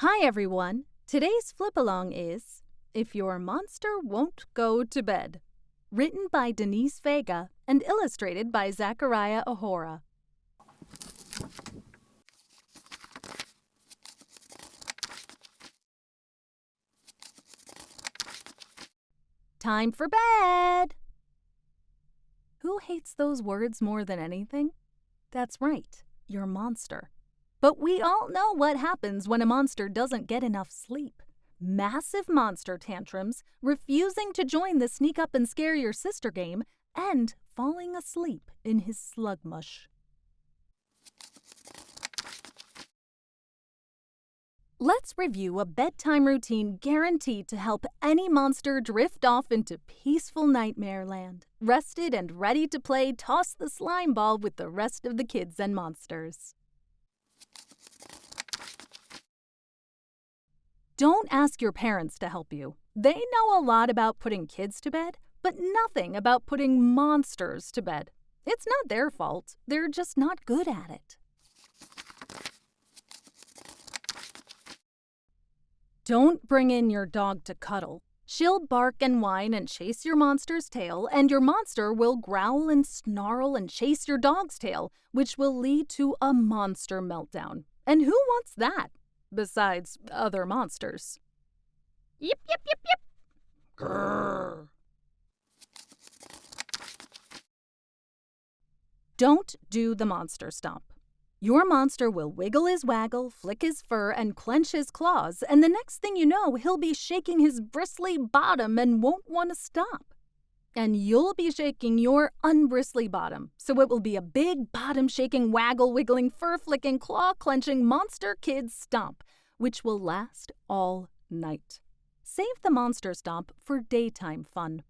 Hi everyone! Today's flip-along is If Your Monster Won't Go to Bed, written by Denise Vega and illustrated by Zachariah Ahora. Time for bed! Who hates those words more than anything? That's right, your monster. But we all know what happens when a monster doesn't get enough sleep. Massive monster tantrums, refusing to join the sneak up and scare your sister game, and falling asleep in his slug mush. Let's review a bedtime routine guaranteed to help any monster drift off into peaceful nightmare land, rested and ready to play toss the slime ball with the rest of the kids and monsters. Don't ask your parents to help you. They know a lot about putting kids to bed, but nothing about putting monsters to bed. It's not their fault. They're just not good at it. Don't bring in your dog to cuddle. She'll bark and whine and chase your monster's tail, and your monster will growl and snarl and chase your dog's tail, which will lead to a monster meltdown. And who wants that? Besides other monsters. Yip, yip, yip, yip. Grrr. Don't do the monster stomp. Your monster will wiggle his waggle, flick his fur, and clench his claws, and the next thing you know, he'll be shaking his bristly bottom and won't want to stop. And you'll be shaking your unbristly bottom, so it will be a big bottom-shaking, waggle-wiggling, fur-flicking, claw-clenching monster kid stomp, which will last all night. Save the monster stomp for daytime fun.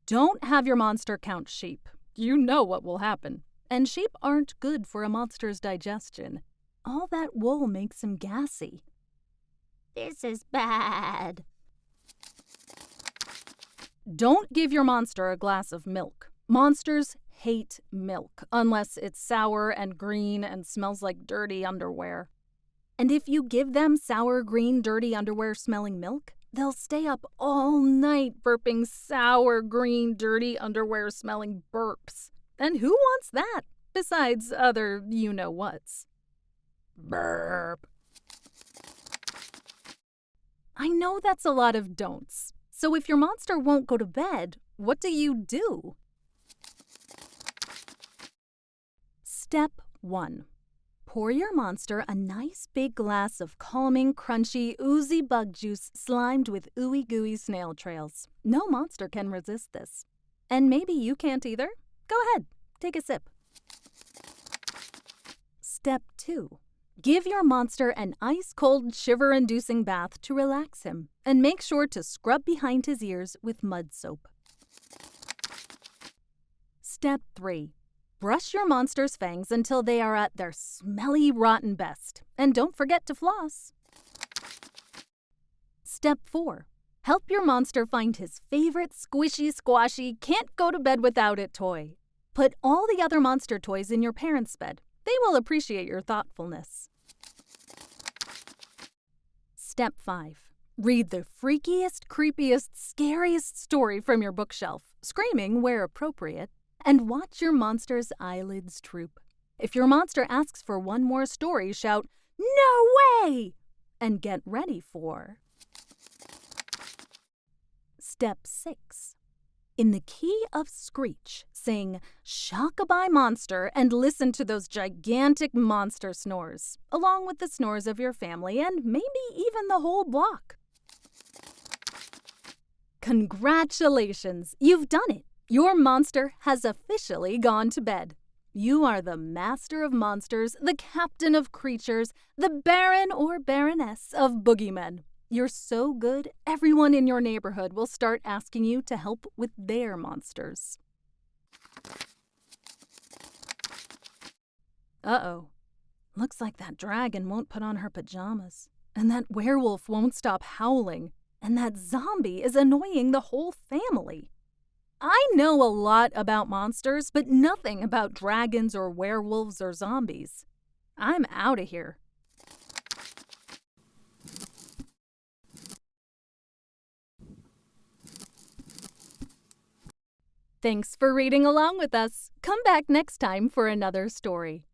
Don't have your monster count sheep. You know what will happen. And sheep aren't good for a monster's digestion. All that wool makes him gassy. This is bad. Don't give your monster a glass of milk. Monsters hate milk, unless it's sour and green and smells like dirty underwear. And if you give them sour, green, dirty underwear smelling milk, they'll stay up all night burping sour, green, dirty underwear smelling burps. And who wants that, besides other you-know-whats? Burp. I know that's a lot of don'ts. So if your monster won't go to bed, what do? Step 1. Pour your monster a nice big glass of calming, crunchy, oozy bug juice slimed with ooey-gooey snail trails. No monster can resist this. And maybe you can't either? Go ahead, take a sip. Step 2. Give your monster an ice-cold, shiver-inducing bath to relax him, and make sure to scrub behind his ears with mud soap. Step 3. Brush your monster's fangs until they are at their smelly, rotten best, and don't forget to floss. Step 4. Help your monster find his favorite squishy, squashy, can't-go-to-bed-without-it toy. Put all the other monster toys in your parents' bed. They will appreciate your thoughtfulness. Step 5. Read the freakiest, creepiest, scariest story from your bookshelf, screaming where appropriate, and watch your monster's eyelids droop. If your monster asks for one more story, shout, "No way!" and get ready for Step 6. In the key of Screech, sing "Shock-a-bye Monster" and listen to those gigantic monster snores, along with the snores of your family and maybe even the whole block. Congratulations! You've done it! Your monster has officially gone to bed. You are the master of monsters, the captain of creatures, the baron or baroness of boogeymen. You're so good, everyone in your neighborhood will start asking you to help with their monsters. Uh-oh. Looks like that dragon won't put on her pajamas, and that werewolf won't stop howling, and that zombie is annoying the whole family. I know a lot about monsters, but nothing about dragons or werewolves or zombies. I'm out of here. Thanks for reading along with us. Come back next time for another story.